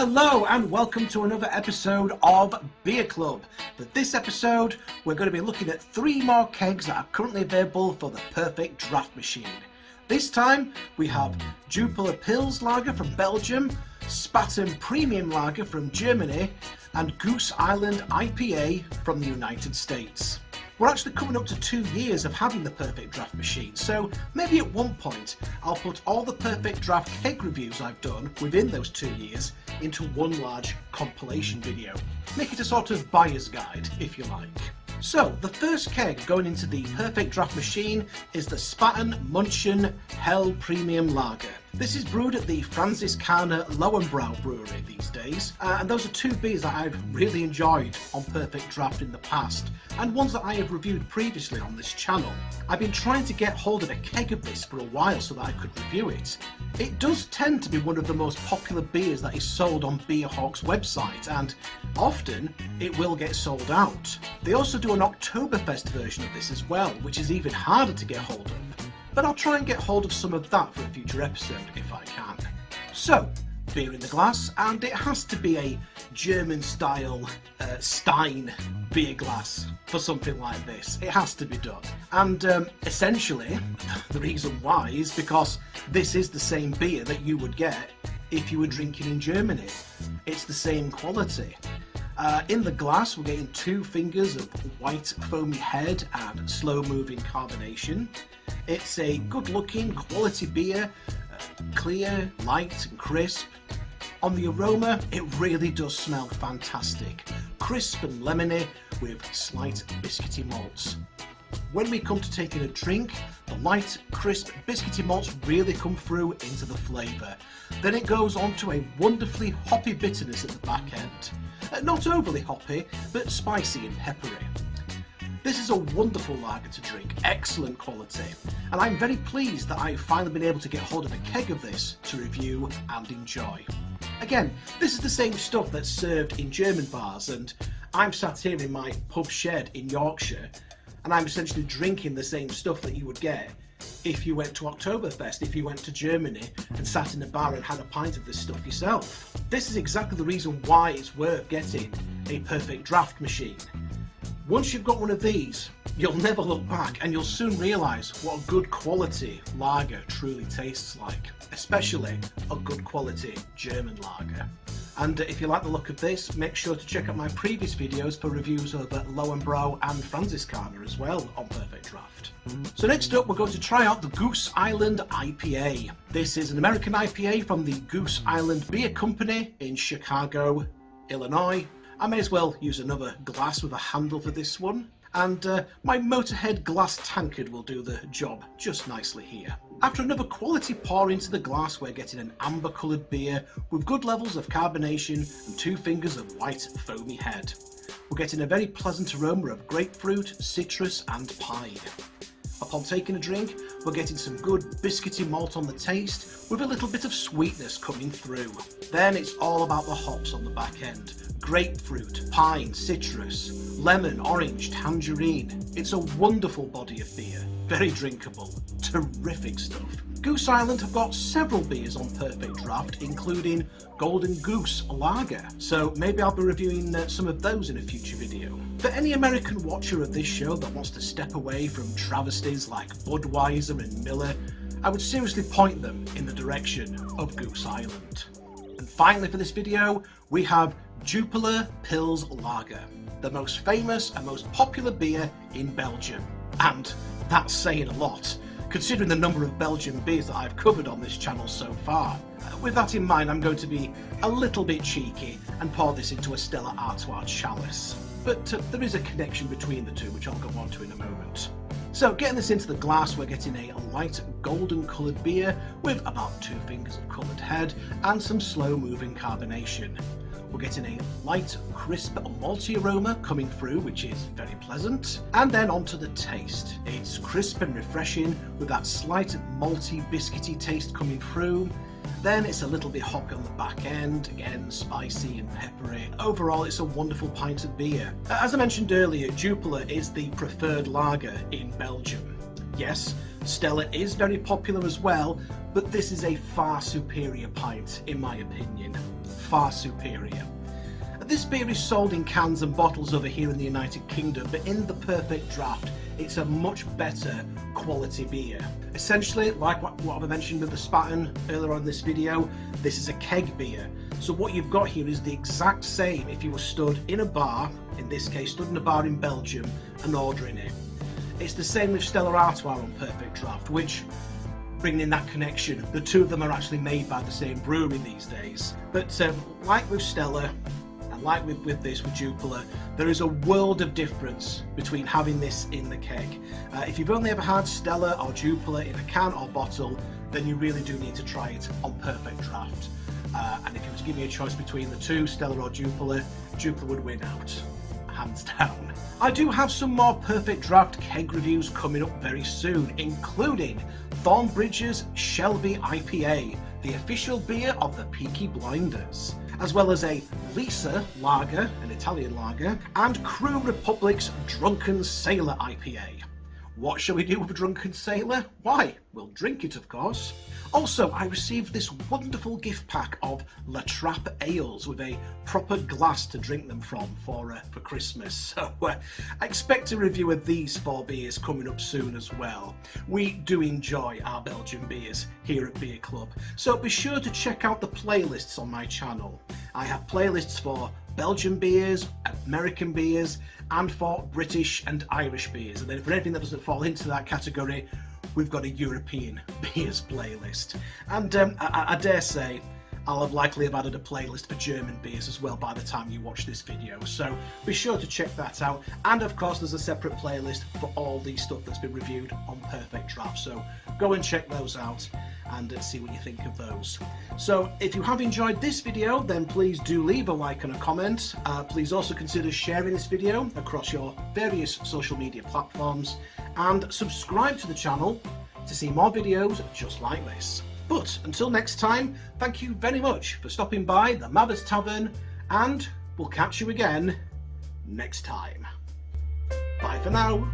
Hello and welcome to another episode of Beer Club. For this episode, we're going to be looking at 3 more kegs that are currently available for the Perfect Draft machine. This time, we have Jupiler Pils Lager from Belgium, Spaten Premium Lager from Germany, and Goose Island IPA from the United States. We're actually coming up to 2 years of having the Perfect Draft machine, so maybe at one point I'll put all the Perfect Draft Keg Reviews I've done within those 2 years into one large compilation video. Make it a sort of buyer's guide, if you like. So, the first keg going into the Perfect Draft machine is the Spaten München Hell Premium Lager. This is brewed at the Franziskaner Lowenbrau brewery these days, and those are 2 beers that I've really enjoyed on Perfect Draft in the past, and ones that I have reviewed previously on this channel. I've been trying to get hold of a keg of this for a while so that I could review it. It does tend to be one of the most popular beers that is sold on Beerhawk's website, and often it will get sold out. They also do an Oktoberfest version of this as well, which is even harder to get hold of. But I'll try and get hold of some of that for a future episode if I can. So, beer in the glass, and it has to be a German style Stein beer glass for something like this. It has to be done. And essentially, the reason why is because this is the same beer that you would get if you were drinking in Germany. It's the same quality. In the glass, we're getting 2 fingers of white foamy head and slow moving carbonation. It's a good looking quality beer, clear, light and crisp. On the aroma, it really does smell fantastic. Crisp and lemony with slight biscuity malts. When we come to taking a drink, the light, crisp, biscuity malts really come through into the flavour. Then it goes on to a wonderfully hoppy bitterness at the back end. Not overly hoppy, but spicy and peppery. This is a wonderful lager to drink, excellent quality, and I'm very pleased that I've finally been able to get hold of a keg of this to review and enjoy. Again, this is the same stuff that's served in German bars, and I'm sat here in my pub shed in Yorkshire, and I'm essentially drinking the same stuff that you would get if you went to Oktoberfest, if you went to Germany and sat in a bar and had a pint of this stuff yourself. This is exactly the reason why it's worth getting a Perfect Draft machine. Once you've got one of these, you'll never look back, and you'll soon realise what a good quality lager truly tastes like, especially a good quality German lager. And if you like the look of this, make sure to check out my previous videos for reviews of Lowenbrau and Franziskaner as well on Perfect Draft. So next up, we're going to try out the Goose Island IPA. This is an American IPA from the Goose Island Beer Company in Chicago, Illinois. I may as well use another glass with a handle for this one, and my Motorhead glass tankard will do the job just nicely here. After another quality pour into the glass, we're getting an amber coloured beer with good levels of carbonation and 2 fingers of white foamy head. We're getting a very pleasant aroma of grapefruit, citrus and pine. Upon taking a drink, we're getting some good biscuity malt on the taste with a little bit of sweetness coming through. Then it's all about the hops on the back end. Grapefruit, pine, citrus, lemon, orange, tangerine. It's a wonderful body of beer. Very drinkable. Terrific stuff. Goose Island have got several beers on Perfect Draft, including Golden Goose Lager, so maybe I'll be reviewing some of those in a future video. For any American watcher of this show that wants to step away from travesties like Budweiser and Miller, I would seriously point them in the direction of Goose Island. And finally for this video, we have Jupiler Pils Lager, the most famous and most popular beer in Belgium. And that's saying a lot, considering the number of Belgian beers that I've covered on this channel so far. With that in mind, I'm going to be a little bit cheeky and pour this into a Stella Artois chalice. But there is a connection between the two, which I'll go on to in a moment. So getting this into the glass, we're getting a light golden coloured beer with about 2 fingers of coloured head and some slow moving carbonation. We're getting a light, crisp, malty aroma coming through, which is very pleasant. And then onto the taste. It's crisp and refreshing with that slight malty, biscuity taste coming through. Then it's a little bit hoppy on the back end, again spicy and peppery. Overall, it's a wonderful pint of beer. As I mentioned earlier, Jupiler is the preferred lager in Belgium. Yes, Stella is very popular as well, but this is a far superior pint, in my opinion. Far superior. This beer is sold in cans and bottles over here in the United Kingdom, but in the Perfect Draft, it's a much better quality beer. Essentially, like what I mentioned with the Spaten earlier on in this video, this is a keg beer. So what you've got here is the exact same if you were stood in a bar, in this case stood in a bar in Belgium, and ordering it. It's the same with Stella Artois on Perfect Draft, which, bringing in that connection, the two of them are actually made by the same brewery these days. But like with Stella, and like with this, with Jupiler, there is a world of difference between having this in the keg. If you've only ever had Stella or Jupiler in a can or bottle, then you really do need to try it on Perfect Draft. And if you were to give me a choice between the two, Stella or Jupiler, Jupiler would win out, hands down. I do have some more Perfect Draft keg reviews coming up very soon, including Thornbridge's Shelby IPA, the official beer of the Peaky Blinders, as well as a Lisa lager, an Italian lager, and Crew Republic's Drunken Sailor IPA. What shall we do with a Drunken Sailor? Why, we'll drink it, of course. Also, I received this wonderful gift pack of La Trappe ales with a proper glass to drink them from for Christmas. So I expect a review of these 4 beers coming up soon as well. We do enjoy our Belgian beers here at Beer Club, so be sure to check out the playlists on my channel. I have playlists for Belgian beers, American beers, and for British and Irish beers. And then for anything that doesn't fall into that category, we've got a European beers playlist. And I dare say I'll likely have added a playlist for German beers as well by the time you watch this video. So be sure to check that out. And of course there's a separate playlist for all the stuff that's been reviewed on Perfect Draft. So go and check those out and see what you think of those. So if you have enjoyed this video, then please do leave a like and a comment. Please also consider sharing this video across your various social media platforms, and subscribe to the channel to see more videos just like this. But until next time, thank you very much for stopping by the Mabbers Tavern, and we'll catch you again next time. Bye for now.